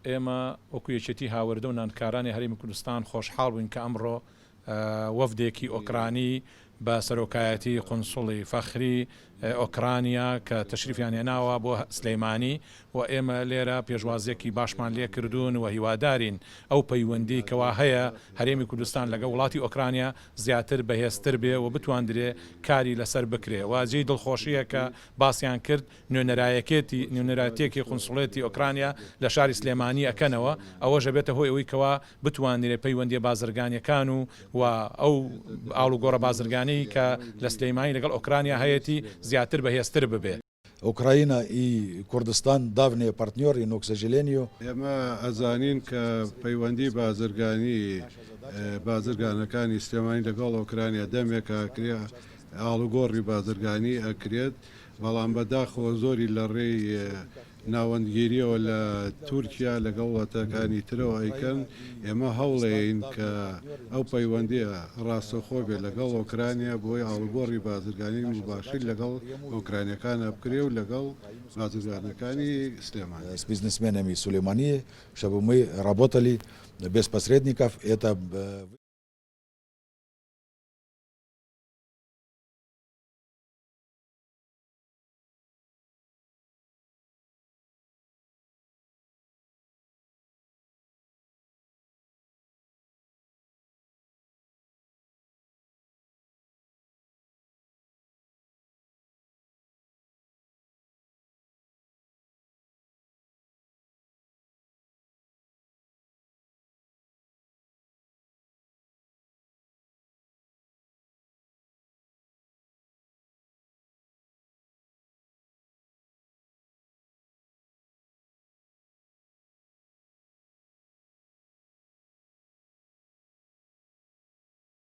ئێمە وەکو یەکێتی هاوردە و نانکارانی هەرێمی کوردستان خۆشحاڵ بووین کە ئەمڕۆ وەفدێکی ئۆکرانی بە سەرۆکایەتی قونسوڵی فەخری ئۆکرانیا کە تەشریفیان هێناوە بۆ سلەیمانی و ئێمە لێرە پێشوازیەکی باشمان لێ کردوون و هیوادارین ئەو پەیوەندی کەوا هەیە هەرێمی کوردستان لەگە وڵاتی ئۆکرانیا زیاتر بەهێزتر بێ و بتواندرێ کاری لەسەر بکرێ واجێی دڵخۆشیە کە باسییان کرد نوێنەرایەتێکی قونسوڵێتی ئۆکرانیا لە شاری سلێمانی ئەکەنەوە ئەوەژە بێتە هۆی ئەوەی کەوا بتوانێت پەیوەندی بازرگانیەکان و ئەو ئاڵوگۆڕە بازرگانی کە لە سلەیمانی لەگەڵ ئۆکرانیا هەیەی زیاتر بەهێزتر ببێ. Украина и Курдистан давние партнеры, но, к сожалению... ئێمە ئەزانین کە پەیوەندی بازرگانەکانی سلێمانی لەگەڵ ئۆکرانیا دەمێک ئەکرێ ئاڵوگۆڕی بازرگانی ئەکرێت بەڵام بەداخەوە زۆری لە ڕێی ناوەندگیریەوە لە تورکیا لەگەڵ وڵاتەکانی ترەوە ئەیکەن ئێمە هەوڵێین کە ئەو پەیوەندیە ڕاستەخۆ بێ لەگەڵ ئۆکرانیا بۆی ئاڵوگۆڕی بازرگانی مباشر لەگەڵ ئۆکرانیەکانە بکرێ و لەگەڵ بازرگانەکانی سلێمانی. С бизнесменами Сулеймании, чтобы мы работали без посредников. Это